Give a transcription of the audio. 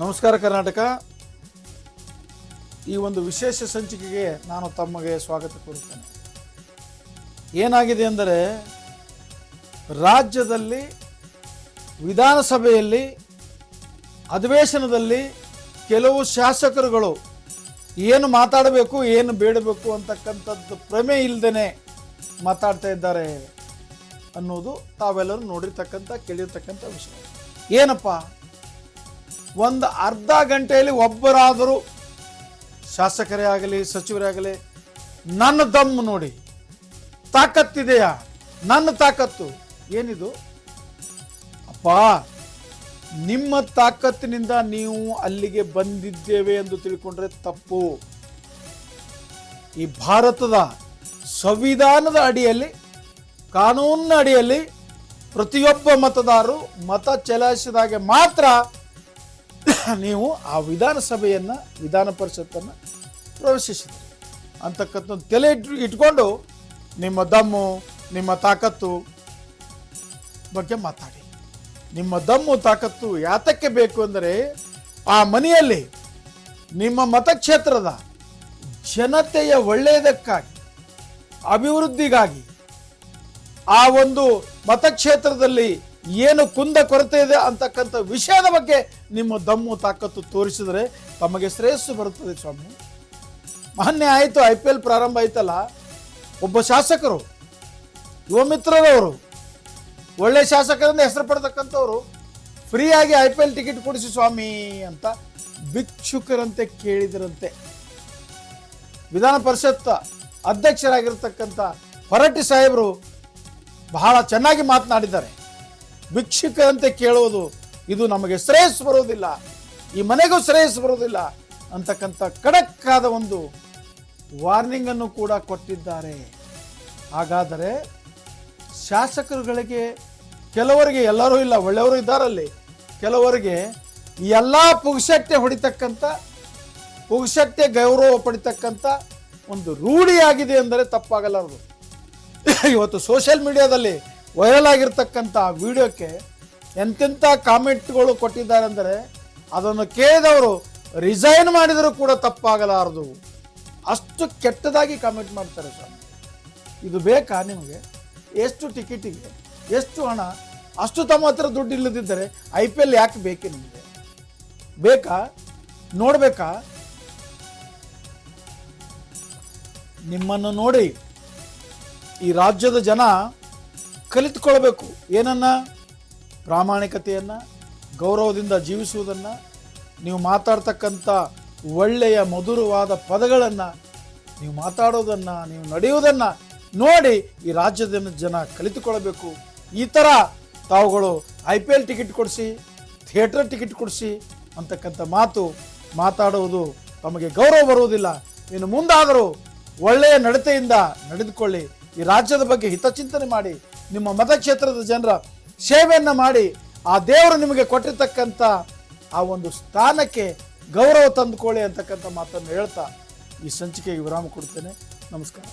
ನಮಸ್ಕಾರ ಕರ್ನಾಟಕ. ಈ ಒಂದು ವಿಶೇಷ ಸಂಚಿಕೆಗೆ ನಾನು ತಮಗೆ ಸ್ವಾಗತ ಕೋರುತ್ತೇನೆ. ಏನಾಗಿದೆ ಅಂದರೆ, ರಾಜ್ಯದಲ್ಲಿ ವಿಧಾನಸಭೆಯಲ್ಲಿ ಅಧಿವೇಶನದಲ್ಲಿ ಕೆಲವು ಶಾಸಕರುಗಳು ಏನು ಮಾತಾಡಬೇಕು ಏನು ಬೇಡಬೇಕು ಅಂತಕ್ಕಂಥದ್ದು ಪ್ರಮೇಯ ಇಲ್ಲದೇನೆ ಮಾತಾಡ್ತಾ ಇದ್ದಾರೆ ಅನ್ನೋದು ತಾವೆಲ್ಲರೂ ನೋಡಿರ್ತಕ್ಕಂಥ ಕೇಳಿರ್ತಕ್ಕಂಥ ವಿಷಯ. ಏನಪ್ಪ, ಒಂದು ಅರ್ಧ ಗಂಟೆಯಲ್ಲಿ ಒಬ್ಬರಾದರೂ ಶಾಸಕರೇ ಆಗಲಿ ಸಚಿವರೇ ಆಗಲಿ ನನ್ನ ದಮ್ಮು ನೋಡಿ, ತಾಕತ್ತಿದೆಯಾ, ನನ್ನ ತಾಕತ್ತು ಏನಿದು ಅಪ್ಪ, ನಿಮ್ಮ ತಾಕತ್ತಿನಿಂದ ನೀವು ಅಲ್ಲಿಗೆ ಬಂದಿದ್ದೇವೆ ಎಂದು ತಿಳ್ಕೊಂಡ್ರೆ ತಪ್ಪು. ಈ ಭಾರತದ ಸಂವಿಧಾನದ ಅಡಿಯಲ್ಲಿ, ಕಾನೂನಿನ ಅಡಿಯಲ್ಲಿ ಪ್ರತಿಯೊಬ್ಬ ಮತದಾರರು ಮತ ಚಲಾಯಿಸಿದಾಗೆ ಮಾತ್ರ ನೀವು ಆ ವಿಧಾನಸಭೆಯನ್ನು, ವಿಧಾನ ಪರಿಷತ್ತನ್ನು ಪ್ರವೇಶಿಸಿದ್ರಿ ಅಂತಕ್ಕಂಥ ತಲೆ ಇಟ್ಕೊಂಡು ನಿಮ್ಮ ದಮ್ಮು, ನಿಮ್ಮ ತಾಕತ್ತು ಬಗ್ಗೆ ಮಾತಾಡಿ. ನಿಮ್ಮ ದಮ್ಮು ತಾಕತ್ತು ಯಾತಕ್ಕೆ ಬೇಕು ಅಂದರೆ, ಆ ಮನೆಯಲ್ಲಿ ನಿಮ್ಮ ಮತಕ್ಷೇತ್ರದ ಜನತೆಯ ಒಳ್ಳೆಯದಕ್ಕಾಗಿ, ಅಭಿವೃದ್ಧಿಗಾಗಿ, ಆ ಒಂದು ಮತಕ್ಷೇತ್ರದಲ್ಲಿ ಏನು ಕುಂದ ಕೊರತೆ ಇದೆ ಅಂತಕ್ಕಂಥ ವಿಷಯದ ಬಗ್ಗೆ ನಿಮ್ಮ ದಮ್ಮು ತಾಕತ್ತು ತೋರಿಸಿದರೆ ತಮಗೆ ಶ್ರೇಯಸ್ಸು ಬರುತ್ತದೆ ಸ್ವಾಮಿ. ಮೊನ್ನೆ ಆಯಿತು, IPL ಪ್ರಾರಂಭ ಆಯ್ತಲ್ಲ, ಒಬ್ಬ ಶಾಸಕರು, ಯುವ ಮಿತ್ರರವರು, ಒಳ್ಳೆ ಶಾಸಕರಿಂದ ಹೆಸರು ಪಡೆದಕ್ಕಂಥವ್ರು ಫ್ರೀಯಾಗಿ IPL ಟಿಕೆಟ್ ಕೊಡಿಸಿ ಸ್ವಾಮಿ ಅಂತ ಭಿಕ್ಷುಕರಂತೆ ಕೇಳಿದರಂತೆ. ವಿಧಾನ ಪರಿಷತ್ ಅಧ್ಯಕ್ಷರಾಗಿರ್ತಕ್ಕಂಥ ಹೊರಟ್ಟಿ ಸಾಹೇಬರು ಬಹಳ ಚೆನ್ನಾಗಿ ಮಾತನಾಡಿದ್ದಾರೆ. ಭಿಕ್ಷುಕರಂತೆ ಕೇಳುವುದು ಇದು ನಮಗೆ ಶ್ರೇಯಸ್ಸು ಬರುವುದಿಲ್ಲ, ಈ ಮನೆಗೂ ಶ್ರೇಯಸ್ಸು ಬರುವುದಿಲ್ಲ ಅಂತಕ್ಕಂಥ ಖಡಕ್ ಆದ ಒಂದು ವಾರ್ನಿಂಗ್ ಅನ್ನು ಕೂಡ ಕೊಟ್ಟಿದ್ದಾರೆ. ಹಾಗಾದರೆ ಶಾಸಕರುಗಳಿಗೆ ಕೆಲವರಿಗೆ, ಎಲ್ಲರೂ ಇಲ್ಲ, ಒಳ್ಳೆಯವರು ಇದ್ದಾರಲ್ಲಿ, ಕೆಲವರಿಗೆ ಎಲ್ಲ ಪುಗ್ಸಟ್ಟೆ ಹೊಡಿತಕ್ಕಂಥ, ಪುಗ್ಸಟ್ಟೆ ಗೌರವ ಪಡಿತಕ್ಕಂಥ ಒಂದು ರೂಢಿಯಾಗಿದೆ ಅಂದರೆ ತಪ್ಪಾಗಲಾರದು. ಇವತ್ತು ಸೋಷಿಯಲ್ ಮೀಡಿಯಾದಲ್ಲಿ ವೈರಲ್ ಆಗಿರ್ತಕ್ಕಂಥ ವಿಡಿಯೋಕ್ಕೆ ಎಂತೆಂಥ ಕಾಮೆಂಟ್ಗಳು ಕೊಟ್ಟಿದ್ದಾರೆ ಅಂದರೆ, ಅದನ್ನು ಕೇಳಿದವರು ರಿಸೈನ್ ಮಾಡಿದರೂ ಕೂಡ ತಪ್ಪಾಗಲಾರದು. ಅಷ್ಟು ಕೆಟ್ಟದಾಗಿ ಕಾಮೆಂಟ್ ಮಾಡ್ತಾರೆ ಸ್ವಾಮಿ. ಇದು ಬೇಕಾ ನಿಮಗೆ? ಎಷ್ಟು ಟಿಕೆಟಿಗೆ ಎಷ್ಟು ಹಣ? ಅಷ್ಟು ತಮ್ಮ ಹತ್ರ ದುಡ್ಡು ಇಲ್ಲದಿದ್ದರೆ IPL ಯಾಕೆ ಬೇಕೆ ನಿಮಗೆ? ಬೇಕಾ? ನೋಡಬೇಕಾ? ನಿಮ್ಮನ್ನು ನೋಡಿ ಈ ರಾಜ್ಯದ ಜನ ಕಲಿತುಕೊಳ್ಬೇಕು. ಏನನ್ನ? ಪ್ರಾಮಾಣಿಕತೆಯನ್ನು, ಗೌರವದಿಂದ ಜೀವಿಸುವುದನ್ನು, ನೀವು ಮಾತಾಡ್ತಕ್ಕಂಥ ಒಳ್ಳೆಯ ಮಧುರವಾದ ಪದಗಳನ್ನು, ನೀವು ಮಾತಾಡೋದನ್ನು, ನೀವು ನಡೆಯುವುದನ್ನು ನೋಡಿ ಈ ರಾಜ್ಯದ ಜನ ಕಲಿತುಕೊಳ್ಬೇಕು. ಈ ಥರ ತಾವುಗಳು IPL ಟಿಕೆಟ್ ಕೊಡಿಸಿ, ಥಿಯೇಟರ್ ಟಿಕೆಟ್ ಕೊಡಿಸಿ ಅಂತಕ್ಕಂಥ ಮಾತಾಡುವುದು ತಮಗೆ ಗೌರವ ಬರುವುದಿಲ್ಲ. ಇನ್ನು ಮುಂದಾದರೂ ಒಳ್ಳೆಯ ನಡತೆಯಿಂದ ನಡೆದುಕೊಳ್ಳಿ. ಈ ರಾಜ್ಯದ ಬಗ್ಗೆ ಹಿತಚಿಂತನೆ ಮಾಡಿ, ನಿಮ್ಮ ಮತಕ್ಷೇತ್ರದ ಜನರ ಸೇವೆಯನ್ನು ಮಾಡಿ, ಆ ದೇವರು ನಿಮಗೆ ಕೊಟ್ಟಿರ್ತಕ್ಕಂಥ ಆ ಒಂದು ಸ್ಥಾನಕ್ಕೆ ಗೌರವ ತಂದುಕೊಳ್ಳಿ ಅಂತಕ್ಕಂಥ ಮಾತನ್ನು ಹೇಳ್ತಾ ಈ ಸಂಚಿಕೆಗೆ ವಿರಾಮ ಕೊಡ್ತೇನೆ. ನಮಸ್ಕಾರ.